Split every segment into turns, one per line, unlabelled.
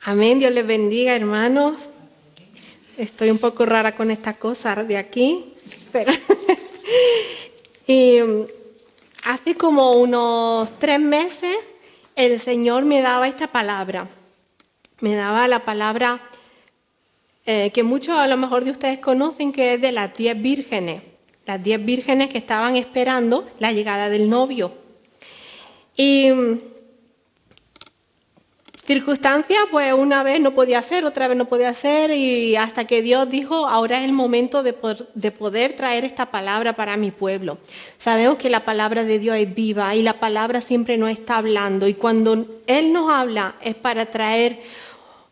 Amén, Dios les bendiga, hermanos. Estoy un poco rara con estas cosas de aquí, pero y hace como unos 3 meses el Señor me daba esta palabra. Me daba la palabra que muchos a lo mejor de ustedes conocen, que es de las 10 vírgenes. Las 10 vírgenes que estaban esperando la llegada del novio. Y circunstancias, pues una vez no podía ser, otra vez no podía ser, y hasta que Dios dijo, ahora es el momento de poder traer esta palabra para mi pueblo. Sabemos que la palabra de Dios es viva y la palabra siempre nos está hablando, y cuando Él nos habla es para traer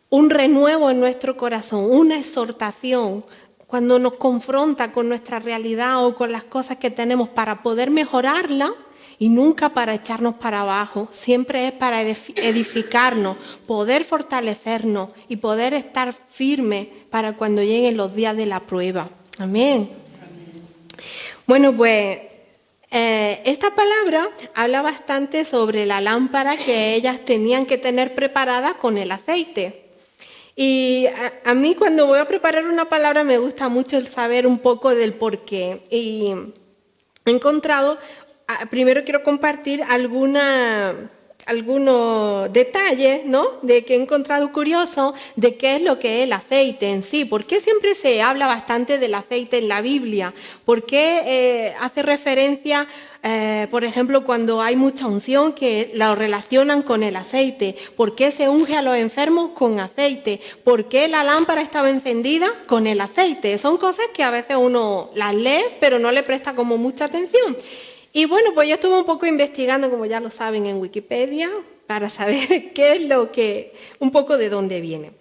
un renuevo en nuestro corazón, una exhortación, cuando nos confronta con nuestra realidad o con las cosas que tenemos para poder mejorarla. Y nunca para echarnos para abajo, siempre es para edificarnos, poder fortalecernos y poder estar firmes para cuando lleguen los días de la prueba. Amén. Bueno, pues esta palabra habla bastante sobre la lámpara que ellas tenían que tener preparada con el aceite. Y a mí cuando voy a preparar una palabra me gusta mucho el saber un poco del porqué. Y he encontrado... Primero quiero compartir algunos detalles, ¿no? De que he encontrado curioso de qué es lo que es el aceite en sí. ¿Por qué siempre se habla bastante del aceite en la Biblia? ¿Por qué hace referencia, por ejemplo, cuando hay mucha unción que lo relacionan con el aceite? ¿Por qué se unge a los enfermos con aceite? ¿Por qué la lámpara estaba encendida con el aceite? Son cosas que a veces uno las lee, pero no le presta como mucha atención. Y bueno, pues yo estuve un poco investigando, como ya lo saben, en Wikipedia, para saber qué es lo que, un poco de dónde viene.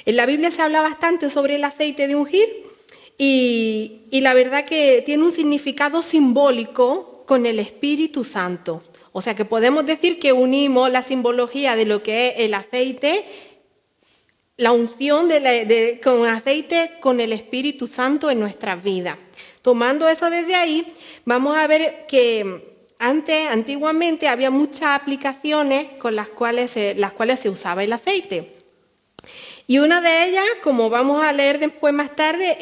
En la Biblia se habla bastante sobre el aceite de ungir y la verdad que tiene un significado simbólico con el Espíritu Santo. O sea que podemos decir que unimos la simbología de lo que es el aceite, la unción con aceite con el Espíritu Santo en nuestras vidas. Tomando eso desde ahí, vamos a ver que antiguamente había muchas aplicaciones con las cuales se usaba el aceite. Y una de ellas, como vamos a leer después más tarde,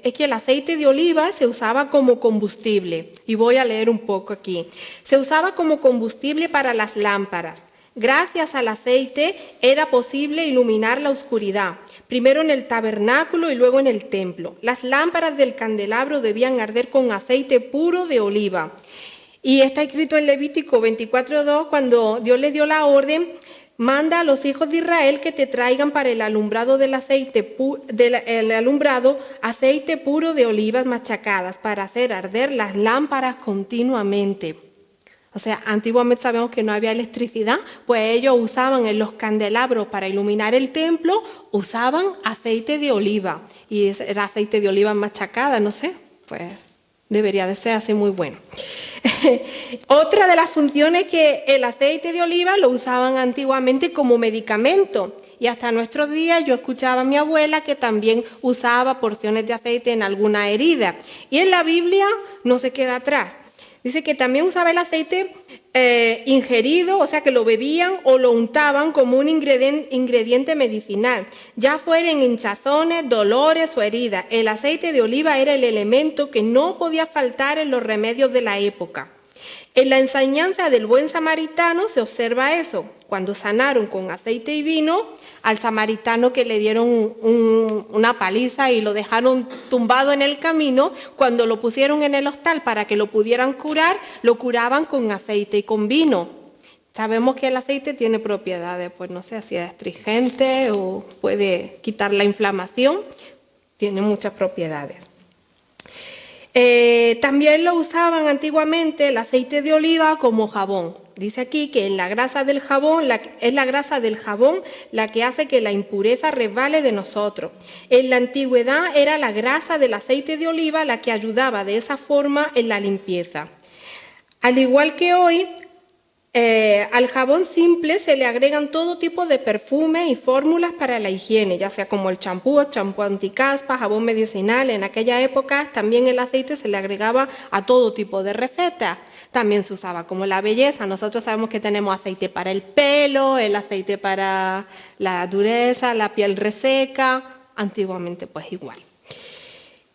es que el aceite de oliva se usaba como combustible. Y voy a leer un poco aquí. Se usaba como combustible para las lámparas. Gracias al aceite era posible iluminar la oscuridad, primero en el tabernáculo y luego en el templo. Las lámparas del candelabro debían arder con aceite puro de oliva. Y está escrito en Levítico 24:2, cuando Dios le dio la orden, manda a los hijos de Israel que te traigan para el alumbrado aceite puro de olivas machacadas para hacer arder las lámparas continuamente. O sea, antiguamente sabemos que no había electricidad, pues ellos usaban en los candelabros para iluminar el templo, usaban aceite de oliva. Y era aceite de oliva machacada, no sé, pues debería de ser así muy bueno. Otra de las funciones que el aceite de oliva lo usaban antiguamente como medicamento. Y hasta nuestros días yo escuchaba a mi abuela que también usaba porciones de aceite en alguna herida. Y en la Biblia no se queda atrás. Dice que también usaba el aceite ingerido, o sea que lo bebían o lo untaban como un ingrediente medicinal, ya fuera en hinchazones, dolores o heridas. El aceite de oliva era el elemento que no podía faltar en los remedios de la época. En la enseñanza del buen samaritano se observa eso. Cuando sanaron con aceite y vino al samaritano que le dieron una paliza y lo dejaron tumbado en el camino, cuando lo pusieron en el hostal para que lo pudieran curar, lo curaban con aceite y con vino. Sabemos que el aceite tiene propiedades, pues no sé si es astringente o puede quitar la inflamación, tiene muchas propiedades. También lo usaban antiguamente el aceite de oliva como jabón. Dice aquí que en la grasa del jabón, es la grasa del jabón la que hace que la impureza resbale de nosotros. En la antigüedad era la grasa del aceite de oliva la que ayudaba de esa forma en la limpieza. Al igual que hoy, al jabón simple se le agregan todo tipo de perfumes y fórmulas para la higiene, ya sea como el champú anticaspa, jabón medicinal. En aquella época también el aceite se le agregaba a todo tipo de recetas. También se usaba como la belleza. Nosotros sabemos que tenemos aceite para el pelo, el aceite para la dureza, la piel reseca. Antiguamente pues igual.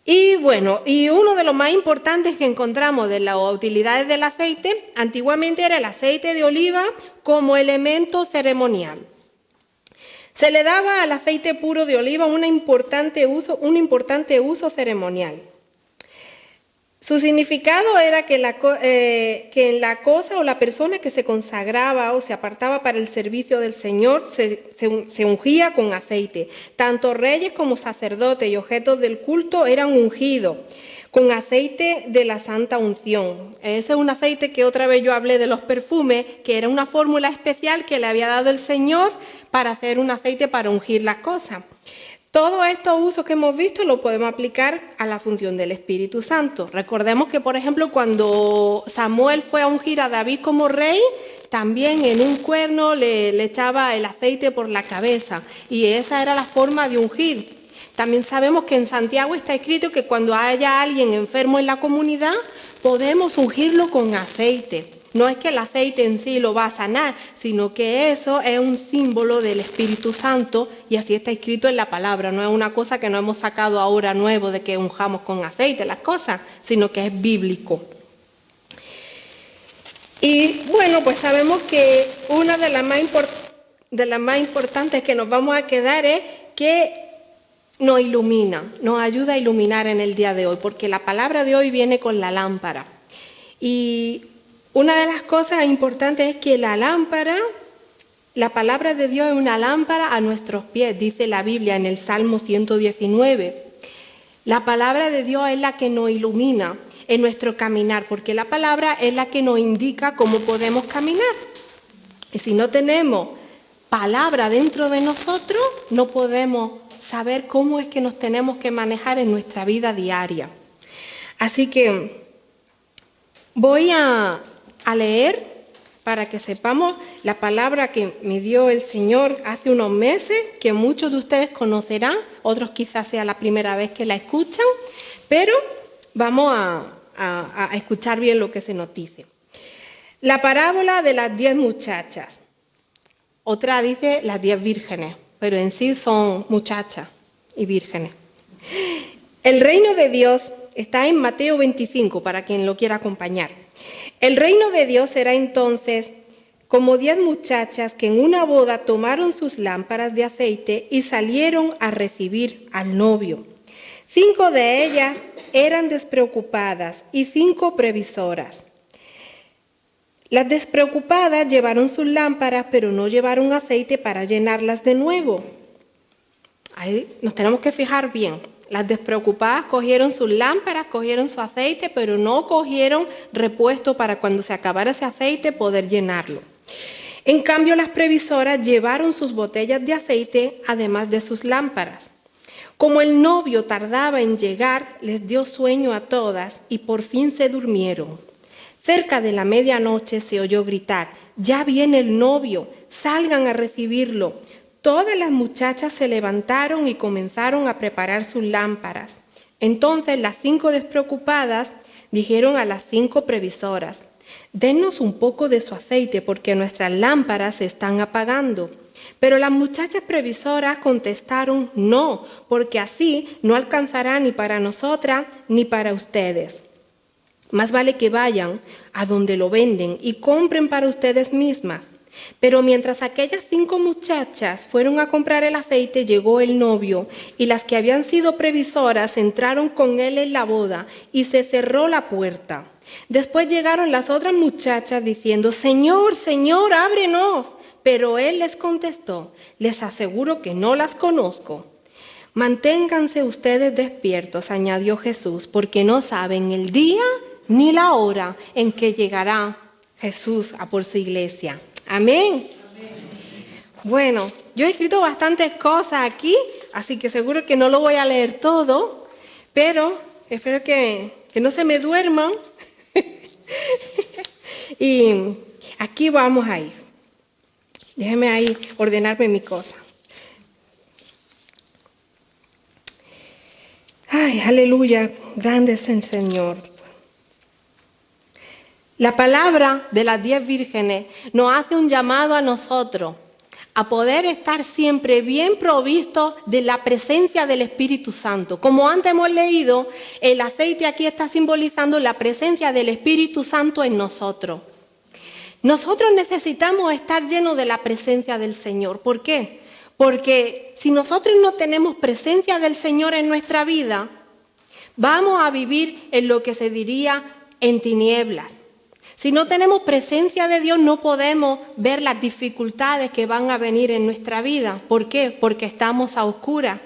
Y bueno, y uno de los más importantes que encontramos de las utilidades del aceite, antiguamente era el aceite de oliva como elemento ceremonial. Se le daba al aceite puro de oliva un importante uso ceremonial. Su significado era que en la cosa o la persona que se consagraba o se apartaba para el servicio del Señor se ungía con aceite. Tanto reyes como sacerdotes y objetos del culto eran ungidos con aceite de la santa unción. Ese es un aceite que otra vez yo hablé de los perfumes, que era una fórmula especial que le había dado el Señor para hacer un aceite para ungir las cosas. Todos estos usos que hemos visto los podemos aplicar a la función del Espíritu Santo. Recordemos que, por ejemplo, cuando Samuel fue a ungir a David como rey, también en un cuerno le echaba el aceite por la cabeza y esa era la forma de ungir. También sabemos que en Santiago está escrito que cuando haya alguien enfermo en la comunidad, podemos ungirlo con aceite. No es que el aceite en sí lo va a sanar, sino que eso es un símbolo del Espíritu Santo y así está escrito en la palabra. No es una cosa que no hemos sacado ahora nuevo de que unjamos con aceite las cosas, sino que es bíblico. Y bueno, pues sabemos que una de las más importantes que nos vamos a quedar es que nos ilumina, nos ayuda a iluminar en el día de hoy, porque la palabra de hoy viene con la lámpara. Y una de las cosas importantes es que la palabra de Dios es una lámpara a nuestros pies, dice la Biblia en el Salmo 119. La palabra de Dios es la que nos ilumina en nuestro caminar, porque la palabra es la que nos indica cómo podemos caminar. Y si no tenemos palabra dentro de nosotros, no podemos saber cómo es que nos tenemos que manejar en nuestra vida diaria. Así que voy a leer para que sepamos la palabra que me dio el Señor hace unos meses, que muchos de ustedes conocerán, otros quizás sea la primera vez que la escuchan, pero vamos a escuchar bien lo que se nos dice. La parábola de las 10 muchachas. Otra dice las 10 vírgenes, pero en sí son muchachas y vírgenes. El reino de Dios está en Mateo 25, para quien lo quiera acompañar. El reino de Dios será entonces como 10 muchachas que en una boda tomaron sus lámparas de aceite y salieron a recibir al novio. 5 de ellas eran despreocupadas y 5 previsoras. Las despreocupadas llevaron sus lámparas, pero no llevaron aceite para llenarlas de nuevo. Ahí nos tenemos que fijar bien. Las despreocupadas cogieron sus lámparas, cogieron su aceite, pero no cogieron repuesto para cuando se acabara ese aceite poder llenarlo. En cambio, las previsoras llevaron sus botellas de aceite, además de sus lámparas. Como el novio tardaba en llegar, les dio sueño a todas y por fin se durmieron. Cerca de la medianoche se oyó gritar: «Ya viene el novio, salgan a recibirlo». Todas las muchachas se levantaron y comenzaron a preparar sus lámparas. Entonces las 5 despreocupadas dijeron a las 5 previsoras: «Dennos un poco de su aceite porque nuestras lámparas se están apagando». Pero las muchachas previsoras contestaron: «No, porque así no alcanzará ni para nosotras ni para ustedes. Más vale que vayan a donde lo venden y compren para ustedes mismas». Pero mientras aquellas 5 muchachas fueron a comprar el aceite, llegó el novio, y las que habían sido previsoras entraron con él en la boda y se cerró la puerta. Después llegaron las otras muchachas diciendo: «Señor, Señor, ábrenos». Pero él les contestó: «Les aseguro que no las conozco». «Manténganse ustedes despiertos», añadió Jesús, «porque no saben el día ni la hora en que llegará Jesús a por su iglesia». Amén. Bueno, yo he escrito bastantes cosas aquí, así que seguro que no lo voy a leer todo, pero espero que no se me duerman. Y aquí vamos a ir. Déjenme ahí ordenarme mi cosa. Ay, aleluya, grande es el Señor. La palabra de las 10 vírgenes nos hace un llamado a nosotros a poder estar siempre bien provistos de la presencia del Espíritu Santo. Como antes hemos leído, el aceite aquí está simbolizando la presencia del Espíritu Santo en nosotros. Nosotros necesitamos estar llenos de la presencia del Señor. ¿Por qué? Porque si nosotros no tenemos presencia del Señor en nuestra vida, vamos a vivir en lo que se diría en tinieblas. Si no tenemos presencia de Dios, no podemos ver las dificultades que van a venir en nuestra vida. ¿Por qué? Porque estamos a oscuras.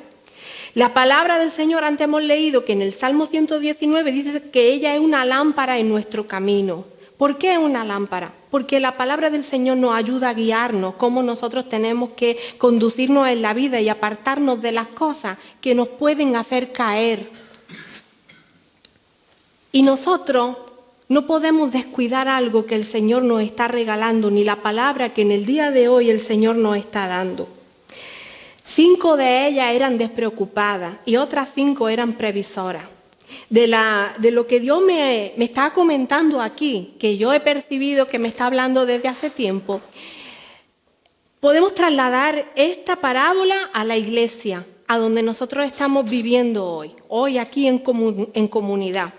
La palabra del Señor, antes hemos leído que en el Salmo 119 dice que ella es una lámpara en nuestro camino. ¿Por qué es una lámpara? Porque la palabra del Señor nos ayuda a guiarnos, cómo nosotros tenemos que conducirnos en la vida y apartarnos de las cosas que nos pueden hacer caer. Y nosotros no podemos descuidar algo que el Señor nos está regalando, ni la palabra que en el día de hoy el Señor nos está dando. 5 de ellas eran despreocupadas y otras 5 eran previsoras. De lo que Dios me está comentando aquí, que yo he percibido que me está hablando desde hace tiempo, podemos trasladar esta parábola a la iglesia, a donde nosotros estamos viviendo hoy aquí en comunidad.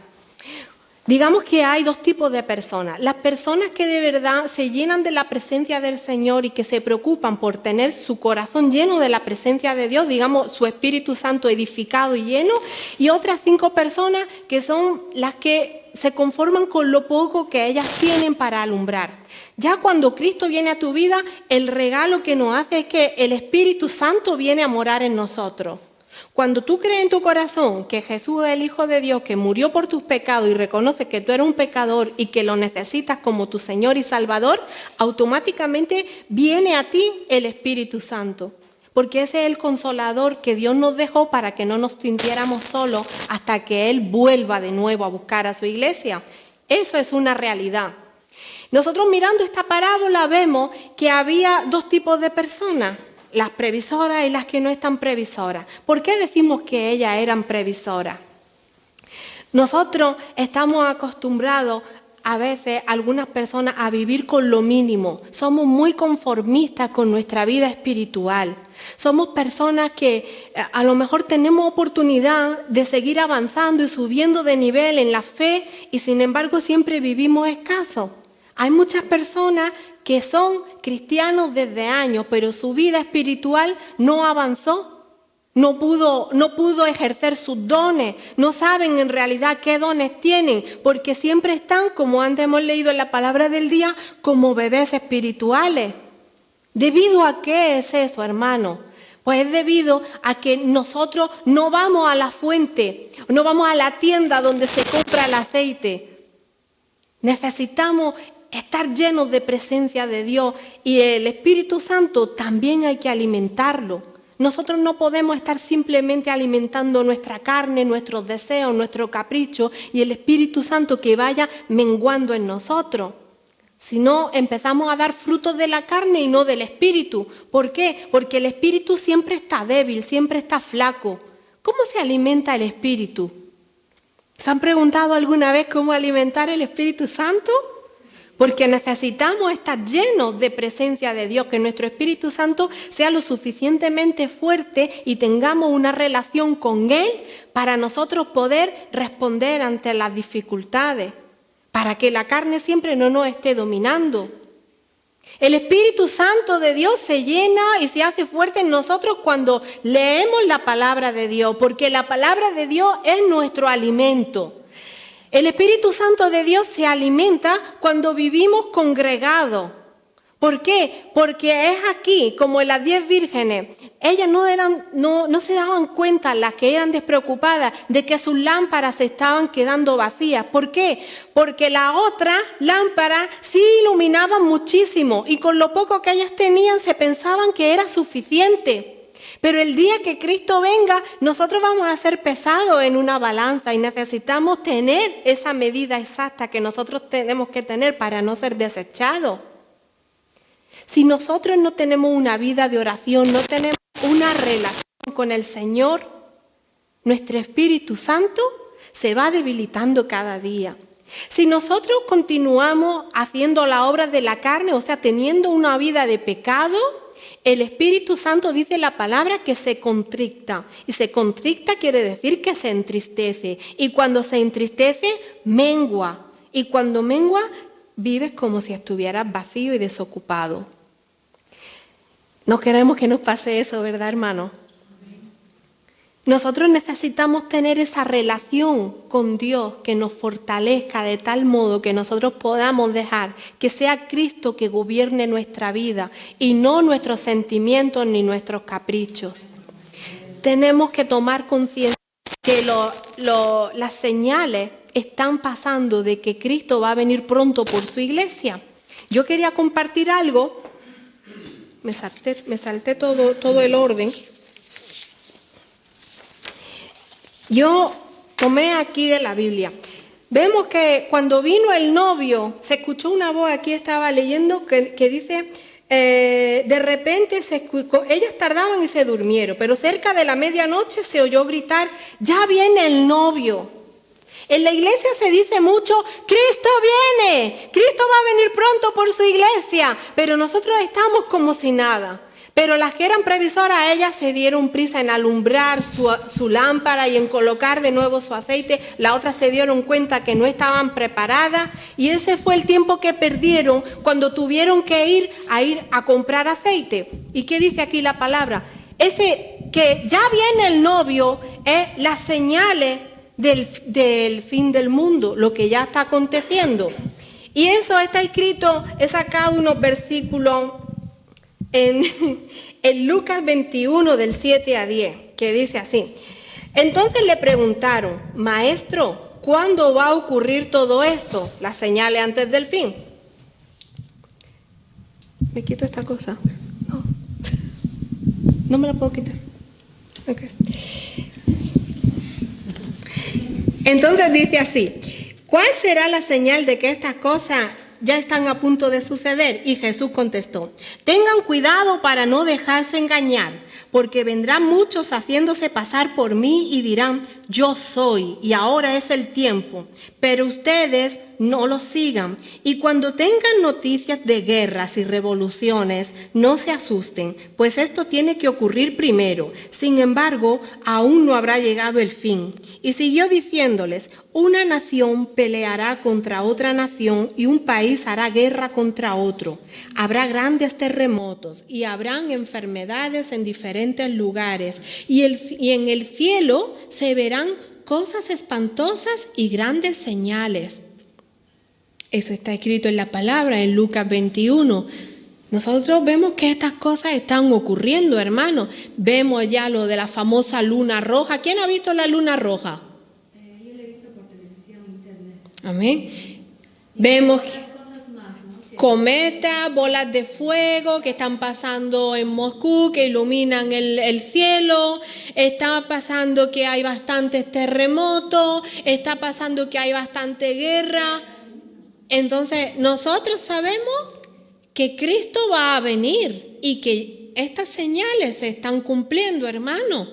Digamos que hay 2 tipos de personas. Las personas que de verdad se llenan de la presencia del Señor y que se preocupan por tener su corazón lleno de la presencia de Dios, digamos su Espíritu Santo edificado y lleno, y otras 5 personas que son las que se conforman con lo poco que ellas tienen para alumbrar. Ya cuando Cristo viene a tu vida, el regalo que nos hace es que el Espíritu Santo viene a morar en nosotros. Cuando tú crees en tu corazón que Jesús es el Hijo de Dios, que murió por tus pecados y reconoces que tú eres un pecador y que lo necesitas como tu Señor y Salvador, automáticamente viene a ti el Espíritu Santo. Porque ese es el consolador que Dios nos dejó para que no nos sintiéramos solos hasta que Él vuelva de nuevo a buscar a su iglesia. Eso es una realidad. Nosotros mirando esta parábola vemos que había 2 tipos de personas. Las previsoras y las que no están previsoras. ¿Por qué decimos que ellas eran previsoras? Nosotros estamos acostumbrados a veces, algunas personas, a vivir con lo mínimo. Somos muy conformistas con nuestra vida espiritual. Somos personas que a lo mejor tenemos oportunidad de seguir avanzando y subiendo de nivel en la fe y sin embargo siempre vivimos escasos. Hay muchas personas que son cristianos desde años, pero su vida espiritual no avanzó, no pudo ejercer sus dones, no saben en realidad qué dones tienen, porque siempre están, como antes hemos leído en la palabra del día, como bebés espirituales. ¿Debido a qué es eso, hermano? Pues es debido a que nosotros no vamos a la fuente, no vamos a la tienda donde se compra el aceite. Necesitamos estar llenos de presencia de Dios y el Espíritu Santo también hay que alimentarlo. Nosotros no podemos estar simplemente alimentando nuestra carne, nuestros deseos, nuestro capricho y el Espíritu Santo que vaya menguando en nosotros. Si no, empezamos a dar frutos de la carne y no del Espíritu. ¿Por qué? Porque el Espíritu siempre está débil, siempre está flaco. ¿Cómo se alimenta el Espíritu? ¿Se han preguntado alguna vez cómo alimentar el Espíritu Santo? Porque necesitamos estar llenos de presencia de Dios, que nuestro Espíritu Santo sea lo suficientemente fuerte y tengamos una relación con Él para nosotros poder responder ante las dificultades, para que la carne siempre no nos esté dominando. El Espíritu Santo de Dios se llena y se hace fuerte en nosotros cuando leemos la palabra de Dios, porque la palabra de Dios es nuestro alimento. El Espíritu Santo de Dios se alimenta cuando vivimos congregados. ¿Por qué? Porque es aquí, como en las 10 vírgenes, ellas no se daban cuenta, las que eran despreocupadas, de que sus lámparas se estaban quedando vacías. ¿Por qué? Porque las otras lámparas sí iluminaban muchísimo y con lo poco que ellas tenían se pensaban que era suficiente. Pero el día que Cristo venga, nosotros vamos a ser pesados en una balanza y necesitamos tener esa medida exacta que nosotros tenemos que tener para no ser desechados. Si nosotros no tenemos una vida de oración, no tenemos una relación con el Señor, nuestro Espíritu Santo se va debilitando cada día. Si nosotros continuamos haciendo la obra de la carne, o sea, teniendo una vida de pecado, el Espíritu Santo dice la palabra que se contricta. Y se contricta quiere decir que se entristece. Y cuando se entristece, mengua. Y cuando mengua, vives como si estuvieras vacío y desocupado. No queremos que nos pase eso, ¿verdad, hermano? Nosotros necesitamos tener esa relación con Dios que nos fortalezca de tal modo que nosotros podamos dejar que sea Cristo que gobierne nuestra vida y no nuestros sentimientos ni nuestros caprichos. Tenemos que tomar conciencia que las señales están pasando de que Cristo va a venir pronto por su iglesia. Yo quería compartir algo, me salté todo el orden. Yo tomé aquí de la Biblia. Vemos que cuando vino el novio, se escuchó una voz, aquí estaba leyendo, que dice, de repente ellas tardaban y se durmieron, pero cerca de la medianoche se oyó gritar, ya viene el novio. En la iglesia se dice mucho, Cristo viene, Cristo va a venir pronto por su iglesia, pero nosotros estamos como si nada. Pero las que eran previsoras, ellas se dieron prisa en alumbrar su lámpara y en colocar de nuevo su aceite. Las otras se dieron cuenta que no estaban preparadas y ese fue el tiempo que perdieron cuando tuvieron que ir a comprar aceite. ¿Y qué dice aquí la palabra? Ese que ya viene el novio es las señales del fin del mundo, lo que ya está aconteciendo. Y eso está escrito, he sacado unos versículos en Lucas 21 del 7 a 10, que dice así. Entonces le preguntaron, maestro, ¿cuándo va a ocurrir todo esto? Las señales antes del fin. ¿Me quito esta cosa? No. No me la puedo quitar. Okay. Entonces dice así, ¿cuál será la señal de que estas cosas ya están a punto de suceder? Y Jesús contestó, tengan cuidado para no dejarse engañar, porque vendrán muchos haciéndose pasar por mí y dirán, yo soy, y ahora es el tiempo, pero ustedes no lo sigan. Y cuando tengan noticias de guerras y revoluciones, no se asusten, pues esto tiene que ocurrir primero. Sin embargo, aún no habrá llegado el fin. Y siguió diciéndoles, una nación peleará contra otra nación y un país hará guerra contra otro. Habrá grandes terremotos y habrán enfermedades en diferentes lugares. Y en el cielo se verán cosas espantosas y grandes señales. Eso está escrito en la palabra, en Lucas 21. Nosotros vemos que estas cosas están ocurriendo, hermanos. Vemos ya lo de la famosa luna roja. ¿Quién ha visto la luna roja?
Yo la he visto por televisión, internet.
Amén. Vemos cometas, bolas de fuego que están pasando en Moscú, que iluminan el cielo. Está pasando que hay bastantes terremotos. Está pasando que hay bastante guerra. Entonces, nosotros sabemos que Cristo va a venir y que estas señales se están cumpliendo, hermano.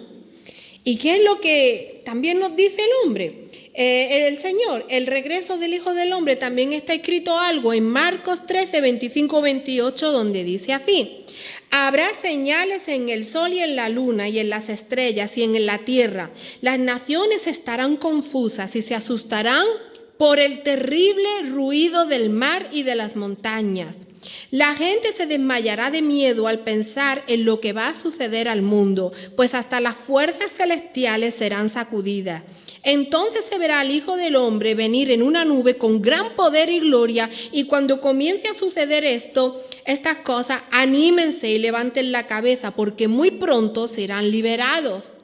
¿Y qué es lo que también nos dice el hombre? El Señor, el regreso del Hijo del Hombre, también está escrito algo en Marcos 13, 25, 28, donde dice así. Habrá señales en el sol y en la luna y en las estrellas y en la tierra. Las naciones estarán confusas y se asustarán por el terrible ruido del mar y de las montañas. La gente se desmayará de miedo al pensar en lo que va a suceder al mundo, pues hasta las fuerzas celestiales serán sacudidas. Entonces se verá al Hijo del Hombre venir en una nube con gran poder y gloria, y cuando comience a suceder estas cosas, anímense y levanten la cabeza, porque muy pronto serán liberados.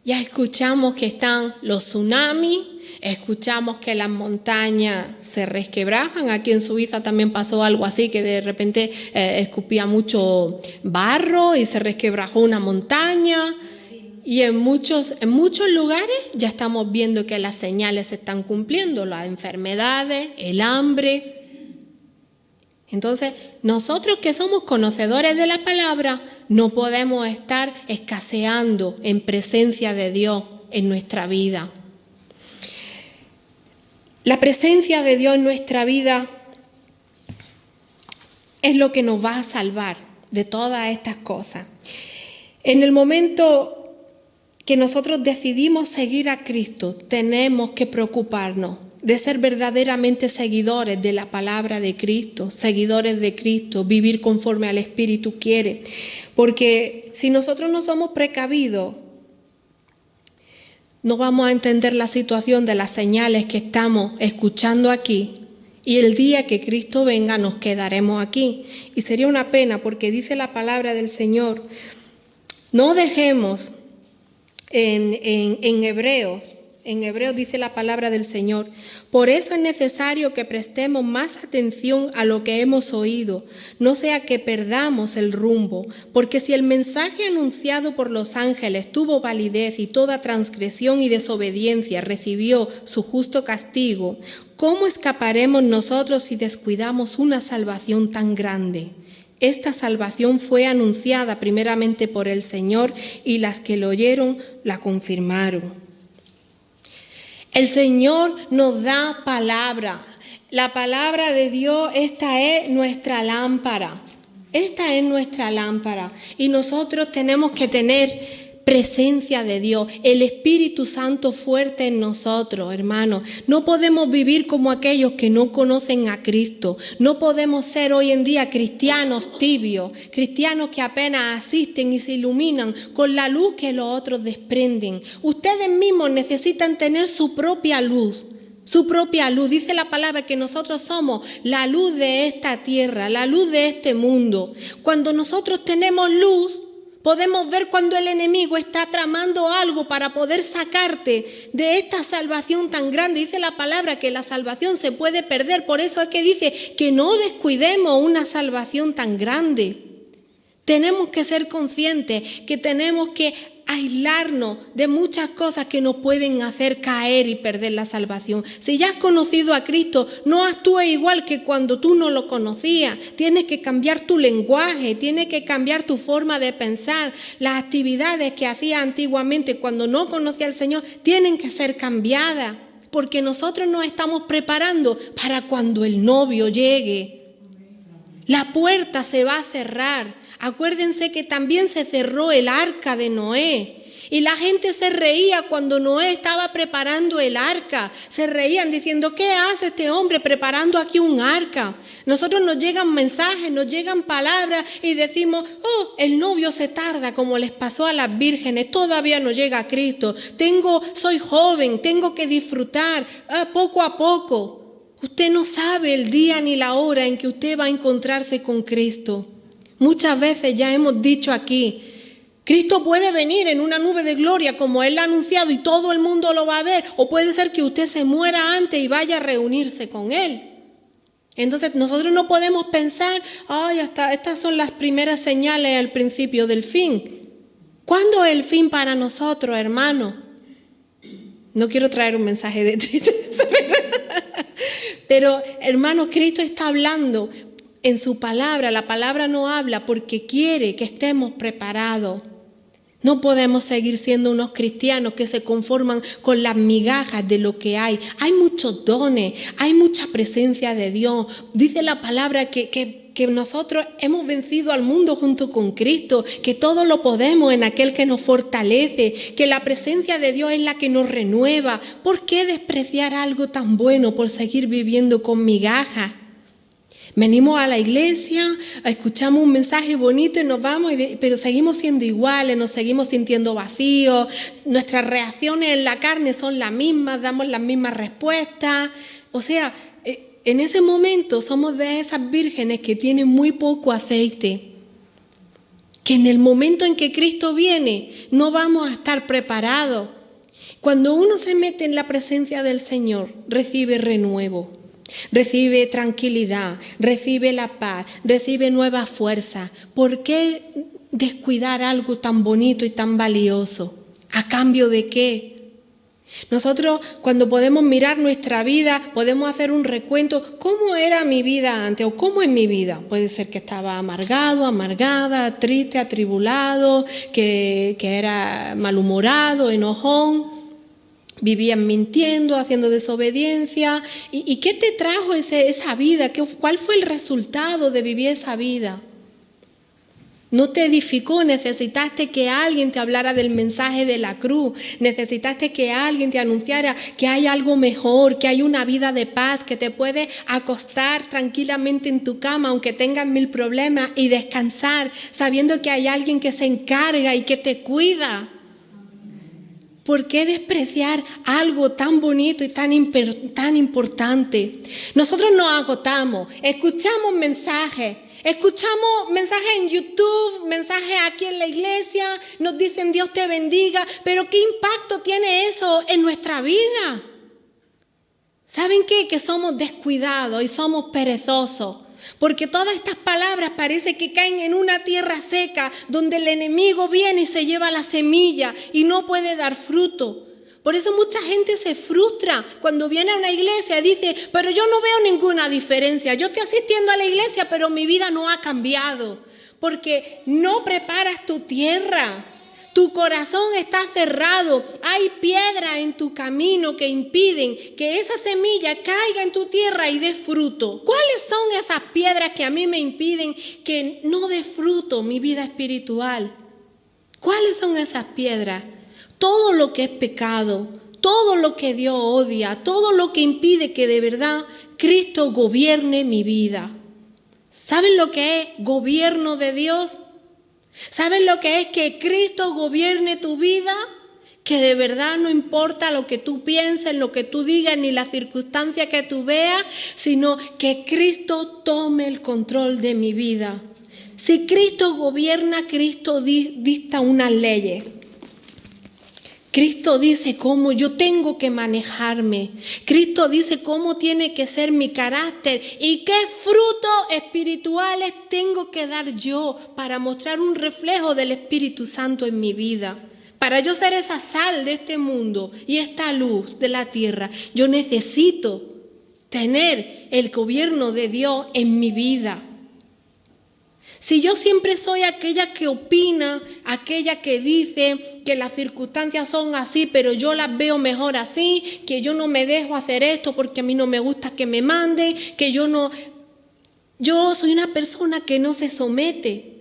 Ya escuchamos que están los tsunamis, escuchamos que las montañas se resquebrajan. Aquí en Suiza también pasó algo así, que de repente escupía mucho barro y se resquebrajó una montaña. Y en muchos lugares ya estamos viendo que las señales se están cumpliendo, las enfermedades, el hambre. Entonces, nosotros que somos conocedores de la palabra, no podemos estar escaseando en presencia de Dios en nuestra vida. La presencia de Dios en nuestra vida es lo que nos va a salvar de todas estas cosas. En el momento que nosotros decidimos seguir a Cristo, tenemos que preocuparnos de ser verdaderamente seguidores de la palabra de Cristo, seguidores de Cristo, vivir conforme al Espíritu quiere. Porque si nosotros no somos precavidos, no vamos a entender la situación de las señales que estamos escuchando aquí. Y el día que Cristo venga nos quedaremos aquí. Y sería una pena porque dice la palabra del Señor, no dejemos en Hebreos dice la palabra del Señor, por eso es necesario que prestemos más atención a lo que hemos oído, no sea que perdamos el rumbo, porque si el mensaje anunciado por los ángeles tuvo validez y toda transgresión y desobediencia recibió su justo castigo, ¿cómo escaparemos nosotros si descuidamos una salvación tan grande? Esta salvación fue anunciada primeramente por el Señor y las que lo oyeron la confirmaron. El Señor nos da palabra. La palabra de Dios, esta es nuestra lámpara. Esta es nuestra lámpara. Y nosotros tenemos que tener presencia de Dios, el Espíritu Santo fuerte en nosotros, hermanos. No podemos vivir como aquellos que no conocen a Cristo. No podemos ser hoy en día cristianos tibios, cristianos que apenas asisten y se iluminan con la luz que los otros desprenden. Ustedes mismos necesitan tener su propia luz. Su propia luz. Dice la palabra que nosotros somos la luz de esta tierra, la luz de este mundo. Cuando nosotros tenemos luz, podemos ver cuando el enemigo está tramando algo para poder sacarte de esta salvación tan grande. Dice la palabra que la salvación se puede perder. Por eso es que dice que no descuidemos una salvación tan grande. Tenemos que ser conscientes que tenemos que aislarnos de muchas cosas que nos pueden hacer caer y perder la salvación. Si ya has conocido a Cristo, no actúes igual que cuando tú no lo conocías. Tienes que cambiar tu lenguaje, tienes que cambiar tu forma de pensar. Las actividades que hacías antiguamente cuando no conocía al Señor tienen que ser cambiadas, porque nosotros nos estamos preparando para cuando el novio llegue. La puerta se va a cerrar. Acuérdense que también se cerró el arca de Noé y la gente se reía cuando Noé estaba preparando el arca. Se reían diciendo, ¿qué hace este hombre preparando aquí un arca? Nosotros nos llegan mensajes, nos llegan palabras y decimos, oh, el novio se tarda como les pasó a las vírgenes, todavía no llega a Cristo. Soy joven, tengo que disfrutar poco a poco. Usted no sabe el día ni la hora en que usted va a encontrarse con Cristo. Muchas veces ya hemos dicho aquí, Cristo puede venir en una nube de gloria como Él ha anunciado y todo el mundo lo va a ver, o puede ser que usted se muera antes y vaya a reunirse con Él. Entonces nosotros no podemos pensar, hasta estas son las primeras señales al principio del fin. ¿Cuándo es el fin para nosotros, hermano? No quiero traer un mensaje de tristeza, pero hermano, Cristo está hablando en su palabra. La palabra no habla porque quiere que estemos preparados. No podemos seguir siendo unos cristianos que se conforman con las migajas de lo que hay. Hay muchos dones, hay mucha presencia de Dios. Dice la palabra que nosotros hemos vencido al mundo junto con Cristo, que todo lo podemos en aquel que nos fortalece, que la presencia de Dios es la que nos renueva. ¿Por qué despreciar algo tan bueno por seguir viviendo con migajas? Venimos a la iglesia, escuchamos un mensaje bonito y nos vamos, pero seguimos siendo iguales, nos seguimos sintiendo vacíos, nuestras reacciones en la carne son las mismas, damos las mismas respuestas. O sea, en ese momento somos de esas vírgenes que tienen muy poco aceite, que en el momento en que Cristo viene no vamos a estar preparados. Cuando uno se mete en la presencia del Señor, recibe renuevo. Recibe tranquilidad, recibe la paz, recibe nueva fuerza. ¿Por qué descuidar algo tan bonito y tan valioso? ¿A cambio de qué? Nosotros cuando podemos mirar nuestra vida, podemos hacer un recuento. ¿Cómo era mi vida antes? ¿O cómo es mi vida? Puede ser que estaba amargado, amargada, triste, atribulado, que era malhumorado, enojón. Vivías mintiendo, haciendo desobediencia. ¿Y qué te trajo esa vida? ¿Cuál fue el resultado de vivir esa vida? No te edificó, necesitaste que alguien te hablara del mensaje de la cruz, necesitaste que alguien te anunciara que hay algo mejor, que hay una vida de paz, que te puedes acostar tranquilamente en tu cama aunque tengas 1000 problemas y descansar sabiendo que hay alguien que se encarga y que te cuida. ¿Por qué despreciar algo tan bonito y tan importante? Nosotros nos agotamos, escuchamos mensajes en YouTube, mensajes aquí en la iglesia, nos dicen Dios te bendiga, pero ¿qué impacto tiene eso en nuestra vida? ¿Saben qué? Que somos descuidados y somos perezosos. Porque todas estas palabras parece que caen en una tierra seca donde el enemigo viene y se lleva la semilla y no puede dar fruto. Por eso mucha gente se frustra cuando viene a una iglesia y dice, pero yo no veo ninguna diferencia. Yo estoy asistiendo a la iglesia, pero mi vida no ha cambiado. Porque no preparas tu tierra. Tu corazón está cerrado, hay piedras en tu camino que impiden que esa semilla caiga en tu tierra y dé fruto. ¿Cuáles son esas piedras que a mí me impiden que no dé fruto mi vida espiritual? ¿Cuáles son esas piedras? Todo lo que es pecado, todo lo que Dios odia, todo lo que impide que de verdad Cristo gobierne mi vida. ¿Saben lo que es gobierno de Dios? ¿Saben lo que es que Cristo gobierne tu vida? Que de verdad no importa lo que tú pienses, lo que tú digas, ni la circunstancia que tú veas, sino que Cristo tome el control de mi vida. Si Cristo gobierna, Cristo dicta unas leyes. Cristo dice cómo yo tengo que manejarme. Cristo dice cómo tiene que ser mi carácter y qué frutos espirituales tengo que dar yo para mostrar un reflejo del Espíritu Santo en mi vida. Para yo ser esa sal de este mundo y esta luz de la tierra, yo necesito tener el gobierno de Dios en mi vida. Si yo siempre soy aquella que opina, aquella que dice que las circunstancias son así, pero yo las veo mejor así, que yo no me dejo hacer esto porque a mí no me gusta que me manden, que yo soy una persona que no se somete.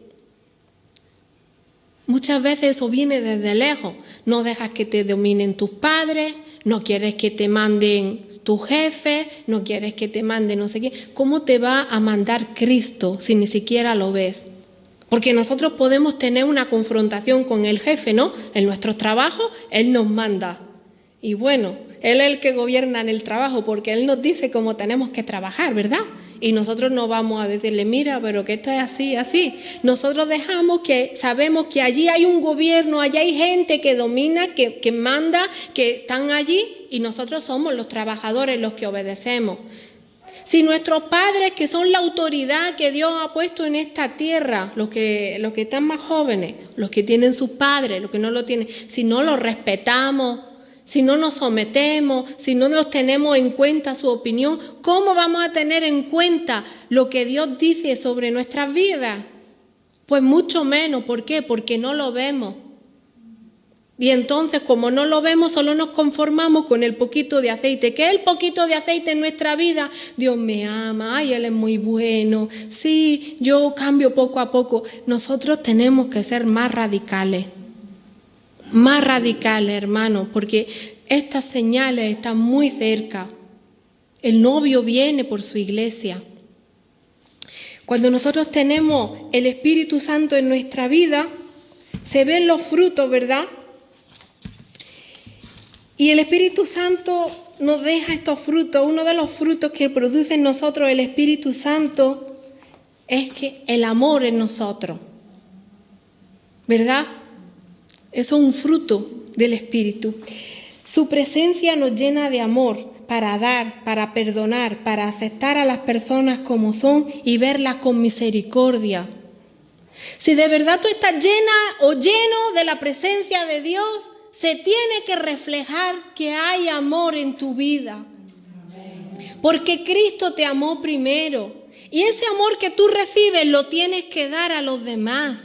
Muchas veces eso viene desde lejos. No dejas que te dominen tus padres, no quieres que te manden tu jefe, no quieres que te mande no sé qué. ¿Cómo te va a mandar Cristo si ni siquiera lo ves? Porque nosotros podemos tener una confrontación con el jefe, ¿no? En nuestros trabajos, Él nos manda. Y bueno, Él es el que gobierna en el trabajo porque Él nos dice cómo tenemos que trabajar, ¿verdad? Y nosotros no vamos a decirle, mira, pero que esto es así, así. Nosotros sabemos que allí hay un gobierno, allí hay gente que domina, que manda, que están allí y nosotros somos los trabajadores los que obedecemos. Si nuestros padres, que son la autoridad que Dios ha puesto en esta tierra, los que están más jóvenes, los que tienen sus padres, los que no lo tienen, si no los respetamos, si no nos sometemos, si no nos tenemos en cuenta su opinión, ¿cómo vamos a tener en cuenta lo que Dios dice sobre nuestras vidas? Pues mucho menos. ¿Por qué? Porque no lo vemos. Y entonces, como no lo vemos, solo nos conformamos con el poquito de aceite. ¿Qué es el poquito de aceite en nuestra vida? Dios me ama, ay, Él es muy bueno. Sí, yo cambio poco a poco. Nosotros tenemos que ser más radicales. Más radicales, hermano, porque estas señales están muy cerca. El novio viene por su iglesia. Cuando nosotros tenemos el Espíritu Santo en nuestra vida, se ven los frutos, ¿verdad? Y el Espíritu Santo nos deja estos frutos. Uno de los frutos que produce en nosotros el Espíritu Santo es que el amor en nosotros, ¿verdad? Eso es un fruto del Espíritu. Su presencia nos llena de amor para dar, para perdonar, para aceptar a las personas como son y verlas con misericordia. Si de verdad tú estás llena o lleno de la presencia de Dios, se tiene que reflejar que hay amor en tu vida. Porque Cristo te amó primero. Y ese amor que tú recibes lo tienes que dar a los demás.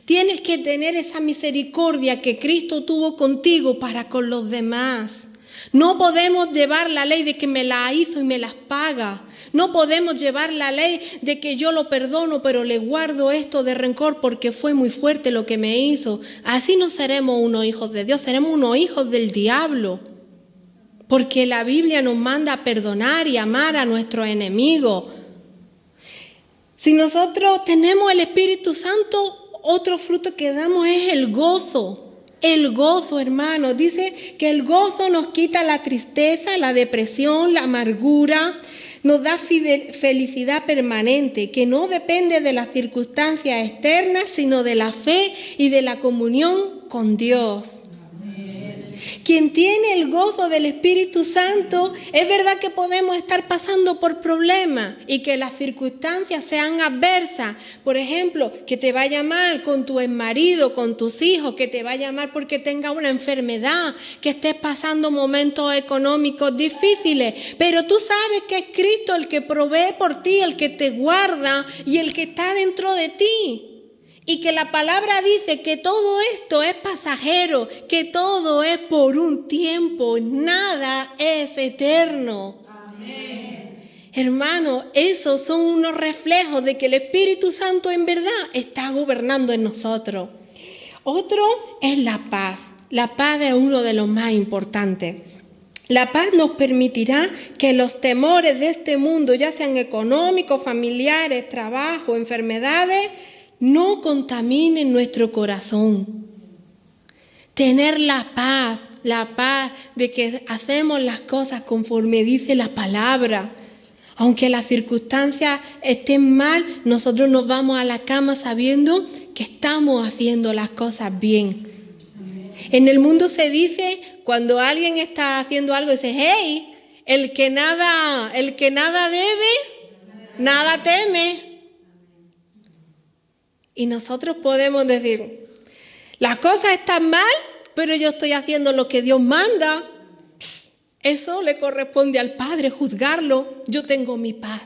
Tienes que tener esa misericordia que Cristo tuvo contigo para con los demás. No podemos llevar la ley de que me la hizo y me las paga. No podemos llevar la ley de que yo lo perdono, pero le guardo esto de rencor porque fue muy fuerte lo que me hizo. Así no seremos unos hijos de Dios, seremos unos hijos del diablo. Porque la Biblia nos manda a perdonar y amar a nuestros enemigos. Si nosotros tenemos el Espíritu Santo, otro fruto que damos es el gozo. El gozo, hermanos. Dice que el gozo nos quita la tristeza, la depresión, la amargura. Nos da felicidad permanente, que no depende de las circunstancias externas, sino de la fe y de la comunión con Dios. Quien tiene el gozo del Espíritu Santo, es verdad que podemos estar pasando por problemas y que las circunstancias sean adversas. Por ejemplo, que te vaya mal con tu exmarido, con tus hijos, que te vaya mal porque tenga una enfermedad, que estés pasando momentos económicos difíciles. Pero tú sabes que es Cristo el que provee por ti, el que te guarda y el que está dentro de ti. Y que la palabra dice que todo esto es pasajero, que todo es por un tiempo, nada es eterno. Amén. Hermano, esos son unos reflejos de que el Espíritu Santo en verdad está gobernando en nosotros. Otro es la paz. La paz es uno de los más importantes. La paz nos permitirá que los temores de este mundo, ya sean económicos, familiares, trabajo, enfermedades, no contaminen nuestro corazón. Tener la paz de que hacemos las cosas conforme dice la palabra. Aunque las circunstancias estén mal, nosotros nos vamos a la cama sabiendo que estamos haciendo las cosas bien. En el mundo se dice, cuando alguien está haciendo algo, dice, hey, el que nada debe, nada teme. Y nosotros podemos decir, las cosas están mal, pero yo estoy haciendo lo que Dios manda. Eso le corresponde al Padre juzgarlo. Yo tengo mi paz.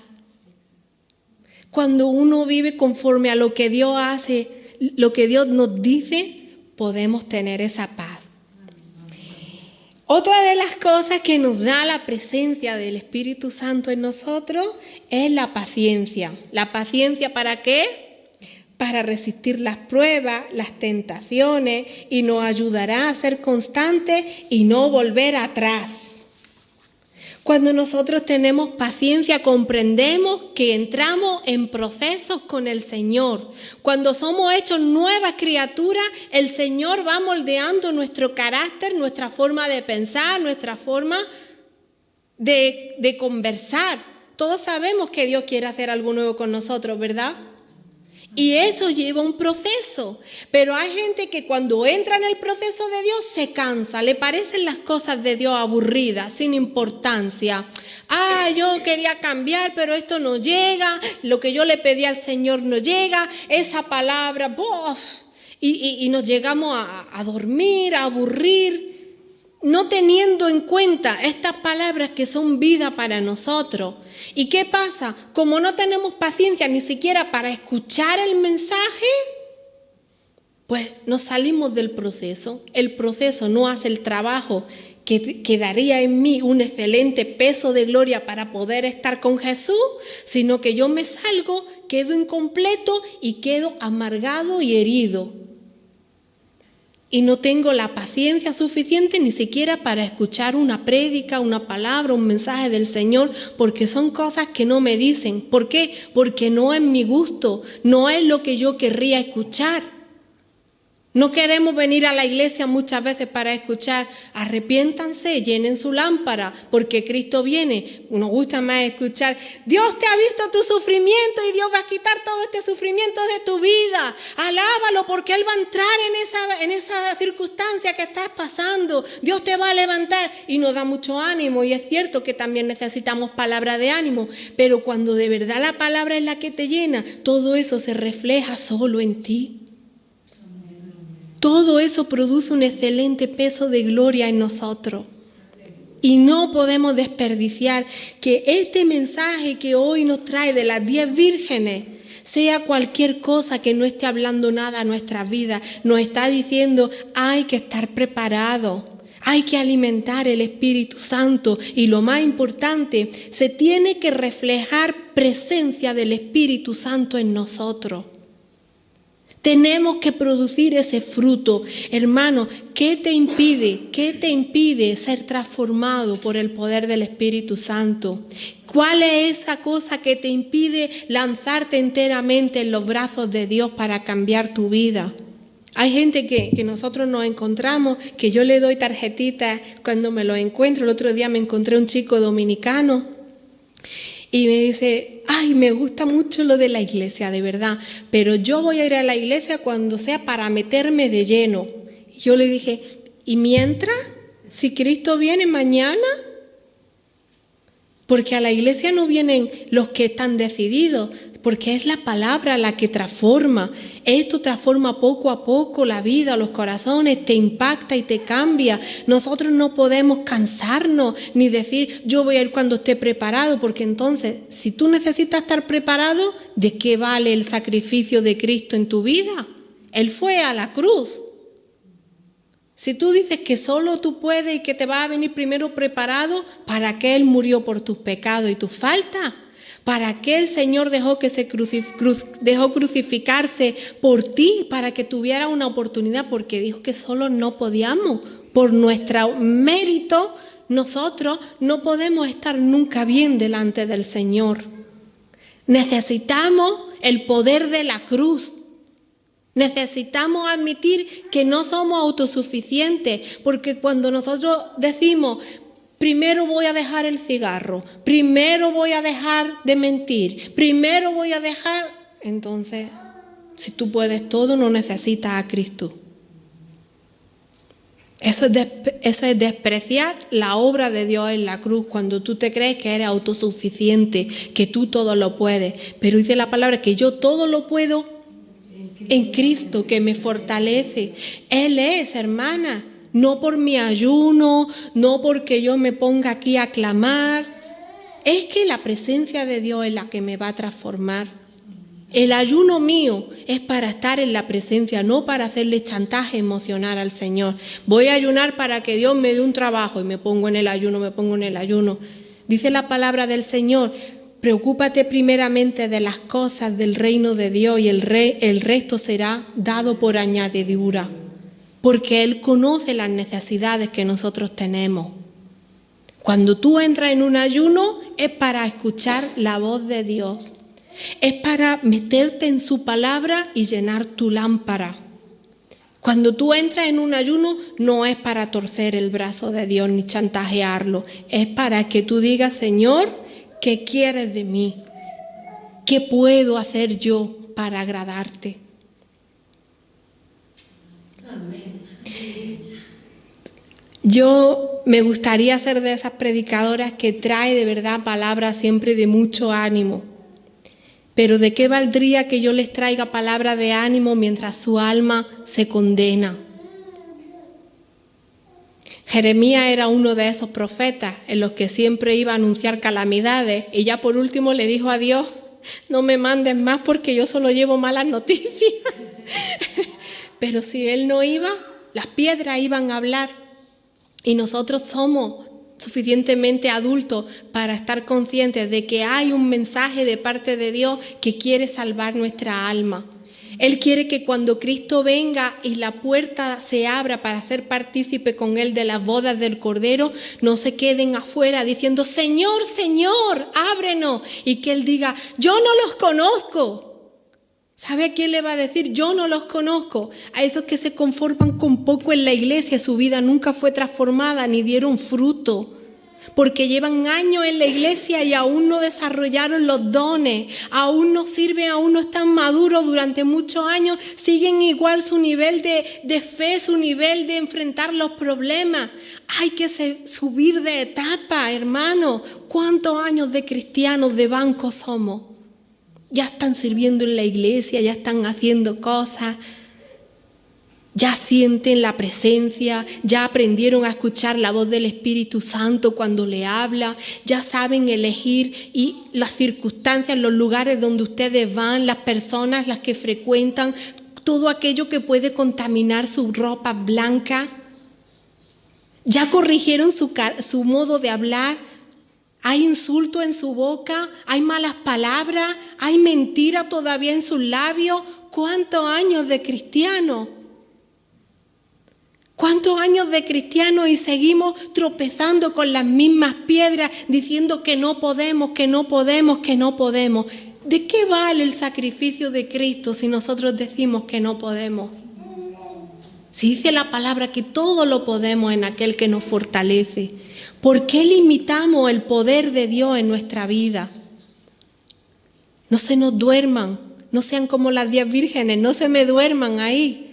Cuando uno vive conforme a lo que Dios hace, lo que Dios nos dice, podemos tener esa paz. Otra de las cosas que nos da la presencia del Espíritu Santo en nosotros es la paciencia. ¿La paciencia para qué? Para resistir las pruebas, las tentaciones, y nos ayudará a ser constantes y no volver atrás. Cuando nosotros tenemos paciencia, comprendemos que entramos en procesos con el Señor. Cuando somos hechos nuevas criaturas, el Señor va moldeando nuestro carácter, nuestra forma de pensar, nuestra forma de conversar. Todos sabemos que Dios quiere hacer algo nuevo con nosotros, ¿verdad? Y eso lleva un proceso, pero hay gente que cuando entra en el proceso de Dios se cansa, le parecen las cosas de Dios aburridas, sin importancia. Yo quería cambiar, pero esto no llega, lo que yo le pedí al Señor no llega, esa palabra, y nos llegamos a dormir, a aburrir, no teniendo en cuenta estas palabras que son vida para nosotros. ¿Y qué pasa? Como no tenemos paciencia ni siquiera para escuchar el mensaje, pues nos salimos del proceso. El proceso no hace el trabajo que daría en mí un excelente peso de gloria para poder estar con Jesús, sino que yo me salgo, quedo incompleto y quedo amargado y herido. Y no tengo la paciencia suficiente ni siquiera para escuchar una prédica, una palabra, un mensaje del Señor, porque son cosas que no me dicen. ¿Por qué? Porque no es mi gusto, no es lo que yo querría escuchar. No queremos venir a la iglesia muchas veces para escuchar, arrepiéntanse, llenen su lámpara, porque Cristo viene. Nos gusta más escuchar, Dios te ha visto tu sufrimiento y Dios va a quitar todo este sufrimiento de tu vida. Alábalo porque Él va a entrar en esa circunstancia que estás pasando. Dios te va a levantar y nos da mucho ánimo. Y es cierto que también necesitamos palabra de ánimo, pero cuando de verdad la palabra es la que te llena, todo eso se refleja solo en ti. Todo eso produce un excelente peso de gloria en nosotros. Y no podemos desperdiciar que este mensaje que hoy nos trae de las 10 vírgenes, sea cualquier cosa que no esté hablando nada a nuestra vida, nos está diciendo, hay que estar preparado, Hay que alimentar el Espíritu Santo y lo más importante, se tiene que reflejar presencia del Espíritu Santo en nosotros. Tenemos que producir ese fruto. Hermano, ¿qué te impide? ¿Qué te impide ser transformado por el poder del Espíritu Santo? ¿Cuál es esa cosa que te impide lanzarte enteramente en los brazos de Dios para cambiar tu vida? Hay gente que nosotros nos encontramos, que yo le doy tarjetitas cuando me lo encuentro. El otro día me encontré un chico dominicano y me dice, ay, me gusta mucho lo de la iglesia, de verdad, pero yo voy a ir a la iglesia cuando sea para meterme de lleno. Y yo le dije, ¿y mientras? Si Cristo viene mañana, porque a la iglesia no vienen los que están decididos, porque es la palabra la que transforma. Esto transforma poco a poco la vida, los corazones, te impacta y te cambia. Nosotros no podemos cansarnos ni decir yo voy a ir cuando esté preparado, porque entonces si tú necesitas estar preparado, ¿de qué vale el sacrificio de Cristo en tu vida? Él fue a la cruz. Si tú dices que solo tú puedes y que te va a venir primero preparado, ¿para qué Él murió por tus pecados y tus faltas? ¿Para qué el Señor dejó crucificarse por ti? Para que tuviera una oportunidad, porque dijo que solo no podíamos. Por nuestro mérito, nosotros no podemos estar nunca bien delante del Señor. Necesitamos el poder de la cruz. Necesitamos admitir que no somos autosuficientes, porque cuando nosotros decimos, primero voy a dejar el cigarro, primero voy a dejar de mentir, primero voy a dejar... Entonces, si tú puedes todo, no necesitas a Cristo. Eso es despreciar la obra de Dios en la cruz, cuando tú te crees que eres autosuficiente, que tú todo lo puedes. Pero dice la palabra que yo todo lo puedo en Cristo, que me fortalece. Él es, hermana. No por mi ayuno, no porque yo me ponga aquí a clamar. Es que la presencia de Dios es la que me va a transformar. El ayuno mío es para estar en la presencia, no para hacerle chantaje emocional al Señor. Voy a ayunar para que Dios me dé un trabajo y me pongo en el ayuno. Dice la palabra del Señor, preocúpate primeramente de las cosas del reino de Dios y el resto será dado por añadidura. Porque Él conoce las necesidades que nosotros tenemos. Cuando tú entras en un ayuno es para escuchar la voz de Dios. Es para meterte en su palabra y llenar tu lámpara. Cuando tú entras en un ayuno no es para torcer el brazo de Dios ni chantajearlo. Es para que tú digas, Señor, ¿qué quieres de mí? ¿Qué puedo hacer yo para agradarte? Yo me gustaría ser de esas predicadoras que trae de verdad palabras siempre de mucho ánimo. Pero ¿de qué valdría que yo les traiga palabras de ánimo mientras su alma se condena? Jeremías era uno de esos profetas en los que siempre iba a anunciar calamidades y ya por último le dijo a Dios, no me mandes más porque yo solo llevo malas noticias. Pero si él no iba, las piedras iban a hablar. Y nosotros somos suficientemente adultos para estar conscientes de que hay un mensaje de parte de Dios que quiere salvar nuestra alma. Él quiere que cuando Cristo venga y la puerta se abra para ser partícipe con Él de las bodas del Cordero, no se queden afuera diciendo, Señor, Señor, ábrenos. Y que Él diga, yo no los conozco. ¿Sabe a quién le va a decir? Yo no los conozco. A esos que se conforman con poco en la iglesia, su vida nunca fue transformada ni dieron fruto. Porque llevan años en la iglesia y aún no desarrollaron los dones, aún no sirven, aún no están maduros durante muchos años, siguen igual su nivel de fe, su nivel de enfrentar los problemas. Hay que subir de etapa, hermano. ¿Cuántos años de cristianos de banco somos? Ya están sirviendo en la iglesia, ya están haciendo cosas, ya sienten la presencia, ya aprendieron a escuchar la voz del Espíritu Santo cuando le habla, ya saben elegir y las circunstancias, los lugares donde ustedes van, las personas, las que frecuentan, todo aquello que puede contaminar su ropa blanca. Ya corrigieron su modo de hablar. Hay insulto en su boca, hay malas palabras, hay mentira todavía en sus labios. ¿Cuántos años de cristiano? ¿Cuántos años de cristiano y seguimos tropezando con las mismas piedras diciendo que no podemos, que no podemos, que no podemos? ¿De qué vale el sacrificio de Cristo si nosotros decimos que no podemos? Si dice la palabra que todo lo podemos en aquel que nos fortalece, ¿por qué limitamos el poder de Dios en nuestra vida? No se nos duerman, no sean como las 10 vírgenes, no se me duerman ahí.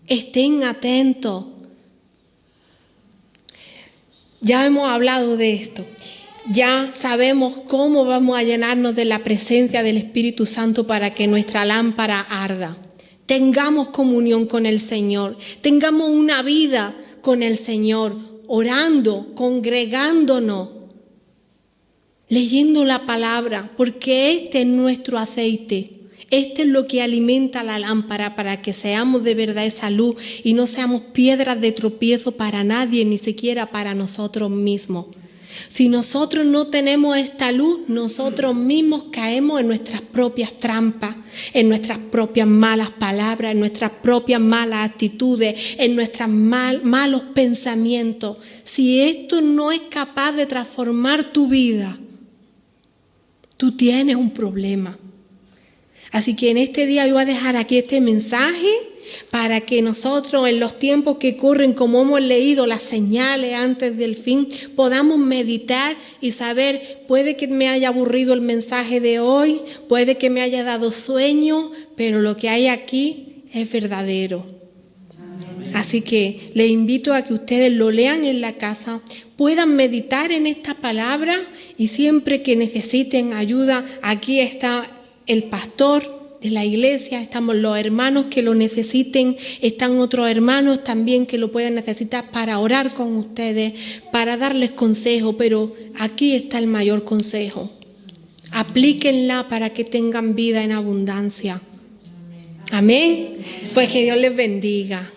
Estén atentos. Ya hemos hablado de esto. Ya sabemos cómo vamos a llenarnos de la presencia del Espíritu Santo para que nuestra lámpara arda. Tengamos comunión con el Señor. Tengamos una vida con el Señor, orando, congregándonos, leyendo la palabra, porque este es nuestro aceite. Este es lo que alimenta la lámpara para que seamos de verdad esa luz y no seamos piedras de tropiezo para nadie, ni siquiera para nosotros mismos. Si nosotros no tenemos esta luz, nosotros mismos caemos en nuestras propias trampas, en nuestras propias malas palabras, en nuestras propias malas actitudes, en nuestros malos pensamientos. Si esto no es capaz de transformar tu vida, tú tienes un problema. Así que en este día yo voy a dejar aquí este mensaje para que nosotros en los tiempos que corren, como hemos leído las señales antes del fin, podamos meditar y saber, puede que me haya aburrido el mensaje de hoy, puede que me haya dado sueño, pero lo que hay aquí es verdadero. Así que les invito a que ustedes lo lean en la casa, puedan meditar en esta palabra y siempre que necesiten ayuda, aquí está el pastor de la iglesia, estamos los hermanos que lo necesiten, están otros hermanos también que lo pueden necesitar para orar con ustedes, para darles consejo, pero aquí está el mayor consejo. Aplíquenla para que tengan vida en abundancia. Amén. Pues que Dios les bendiga.